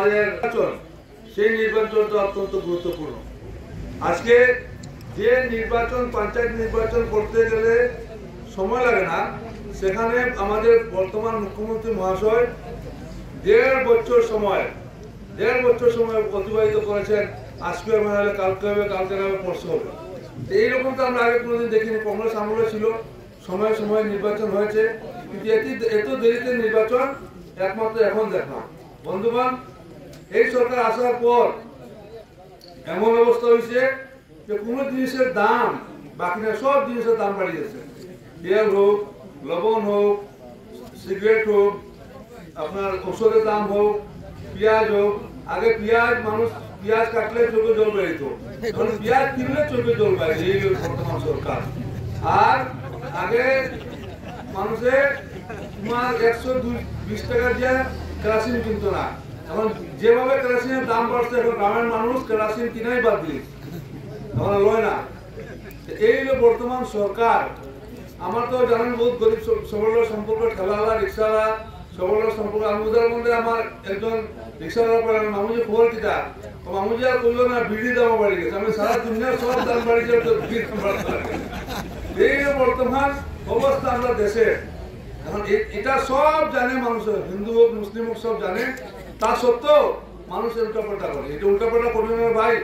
আমাদের নির্বাচন, সেই নির্বাচনটা অত্যন্ত গুরুত্বপূর্ণ। আজকে যে নির্বাচন, পঞ্চায়েত নির্বাচন করতে গেলে সময় লাগে না, সেখানে আমাদের বর্তমান মুখ্যমন্ত্রী মহাশয় দেড় বছর সময় অতিবাহিত করেছেন। আজকে হলে কালকে হবে, কালকে হবে, পরশু হবে। এইরকম তো আমরা আগে কোনোদিন দেখিনি। কংগ্রেস আমলে ছিল, সময় সময় নির্বাচন হয়েছে, কিন্তু এত দেরিতে নির্বাচন একমাত্র এখন দেখলাম। বন্ধুগণ, এই সরকার আসার পর এমন অবস্থা হয়েছে যে কোনো জিনিসের দাম বাকি না, সব জিনিসের দাম বাড়িয়ে গেছে। তেল হোক, লবণ হোক, সিগারেট হোক, আপনার ওষুধের দাম হোক, পেঁয়াজ হোক। আগে মানুষ পেঁয়াজ কাটলে চোখে জল বেরিত, এখন পেঁয়াজ কিনলে চোখে জল বেরিয়ে এই বর্তমান সরকার। আর আগে মানুষের তোমার 120 টাকা দিয়ে কেরাসিন কিনতো না, এখন যেভাবে কেরাসিনের দাম বাড়ছে, এখন গ্রামের মানুষ কেরাসিন কিনাই বাদ দিয়েছে, এখন লয় না। এই হলো বর্তমান সরকার। আমার তো জানেন বহুত গরিব সবলের সম্পর্ক, ঠেলাওয়ালা, রিক্সাওয়ালা সবলের সম্পর্ক। আমি মধ্যে আমার একজন রিক্সাওয়ালা পড়েন, মামুজি খবর কিটা, মামুজি আর করলো না, বিড়ি দাম বাড়ি গেছে। আমি সারা দুনিয়ার সব দাম বাড়িছে, এই বর্তমান অবস্থা আমরা দেশে। এখন এটা সব জানে মানুষ, হিন্দু হোক, মুসলিম হোক, সব জানে। তা সত্ত্বেও মানুষের উল্টাপাল্টা করে। এটা উল্টাপাল্টা করবে না ভাই।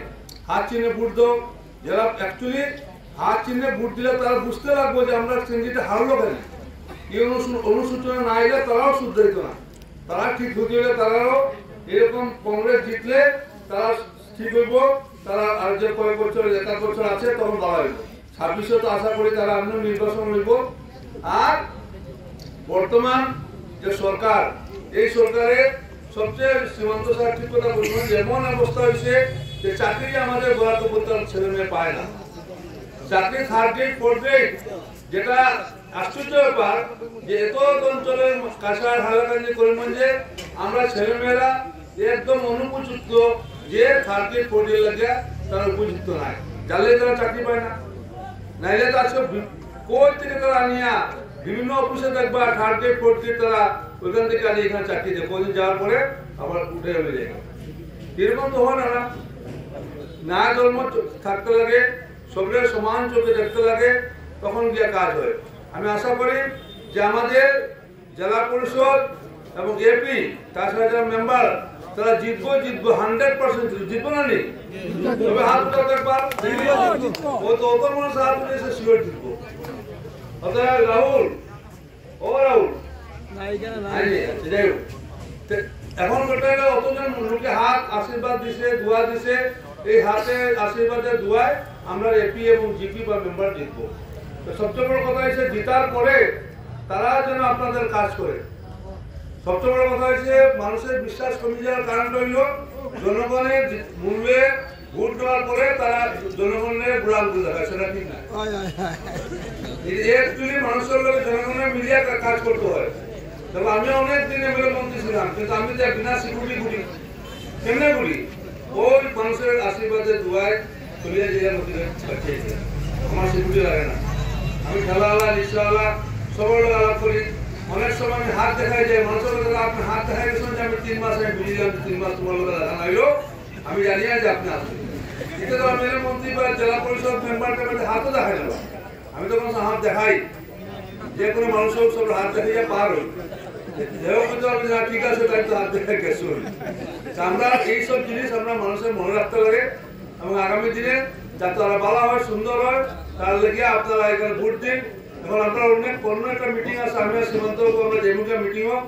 হাত চিহ্নে ভোট দাও, যারা অ্যাকচুয়ালি হাত চিহ্নে ভোট দিলে তারা বুঝতে লাগবে যে আমরা কেন্দ্রটা হারলো কেন। এই অনুসূচনা না এলে তারাও শুদ্ধ না, তারা ঠিক হতে গেলে তারাও এরকম কংগ্রেস জিতলে তারা ঠিক হইব। তারা আর যে কয়েক বছর, 1 বছর আছে, তখন দাঁড়াইব। 26-এ তো আশা করি তারা অন্য নির্বাচন হইব। আর বর্তমান যে সরকার, এই সরকারের সবচেয়ে সীমান্ত সার্থিক কথা বলবেন, যেমন অবস্থা হয়েছে যে চাকরি আমাদের বরাদ্দ করতে ছেলে মেয়ে পায় না। চাকরি 3rd গ্রেড 4th গ্রেড, যেটা আশ্চর্য ব্যাপার যে এত অঞ্চলের কাছাড়, হাইলাকান্দি, করিমগঞ্জে আমরা ছেলেমেয়েরা একদম অনুপযুক্ত, যে 3rd গ্রেড 4th গ্রেড লাগে তারা উপযুক্ত নাই, জানলে তারা চাকরি পায় না। নাইলে তো আজকে কোর্ট থেকে তারা আনিয়া বিভিন্ন অফিসে দেখবা 3rd গ্রেড 4th গ্রেড তারা ওইখান থেকে আনি এখানে চাকরি দেয়। কদিন যাওয়ার পরে আবার উঠে হয়ে যায়। এরকম তো হয় না, না ধর্ম থাকতে লাগে, সবের সমান চোখে দেখতে লাগে, তখন গিয়ে কাজ হয়। আমি আশা করি যে আমাদের জেলা পরিষদ এবং এপি, তাছাড়া যারা মেম্বার, তারা জিতবো 100% জিতবো না নি? তবে হাত উঠাতে একবার, ও তো অত মানুষ হাত উঠেছে, শিওর জিতবো। অতএব রাহুল, ও রাহুল, এখন অতজন লোকে হাত আশীর্বাদ দিছে, দোয়া দিছে। এই হাতে আশীর্বাদের দোয়ায় আমরা এপি এবং জিপি বা মেম্বার জিতবো। সবচেয়ে বড় কথা হচ্ছে জিতার পরে তারা যেন আপনাদের কাজ করে। সবচেয়ে বড় কথা হচ্ছে মানুষের বিশ্বাস কমে যাওয়ার কারণ হইল জনগণের মূল্যে ভোট দেওয়ার পরে তারা জনগণের বুড়াগুলো দেখায়, সেটা ঠিক না। একচুয়ালি মানুষের লোক জনগণের মিলিয়ে কাজ করতে হয়। তবে আমি অনেক দিন এমএলএ মন্ত্রী ছিলাম, কিন্তু আমি যে বিনা সিকিউরিটি ঘুরি, কেমনে ঘুরি? ওই মানুষের আশীর্বাদের দোয়ায় চলিয়ে যে পাঠিয়েছে, আমার সিকিউরিটি লাগে না। আমি ঠেলাওয়ালা, রিক্সাওয়ালা সবার লোক আলাপ করি। অনেক সময় আমি হাত দেখাই যাই, মানুষের লোক আপনি হাত দেখাই গেছেন যে আমি 3 মাস আমি বুঝলাম 3 মাস তোমার লোক দেখা নাইলো, আমি জানি না যে আপনি আসবেন। এটা তো আমি মন্ত্রী বা জেলা পরিষদ মেম্বারকে হাতও দেখাই না, আমি তো কোনো হাত দেখাই, যে কোনো মানুষের সব হাত দেখাইয়া পার হই। ঠিক আছে, তাই তো হাত দেখাই গেছে। আমরা এইসব জিনিস আমরা মানুষের মনে রাখতে লাগে, এবং আগামী দিনে যাতে তারা ভালো হয়, সুন্দর হয়, তার লেগে আপনারা এখানে ভোট দিন। এখন আপনারা অন্য একটা মিটিং আছে, আমি সীমান্ত আমরা যেমন মিটিং হোক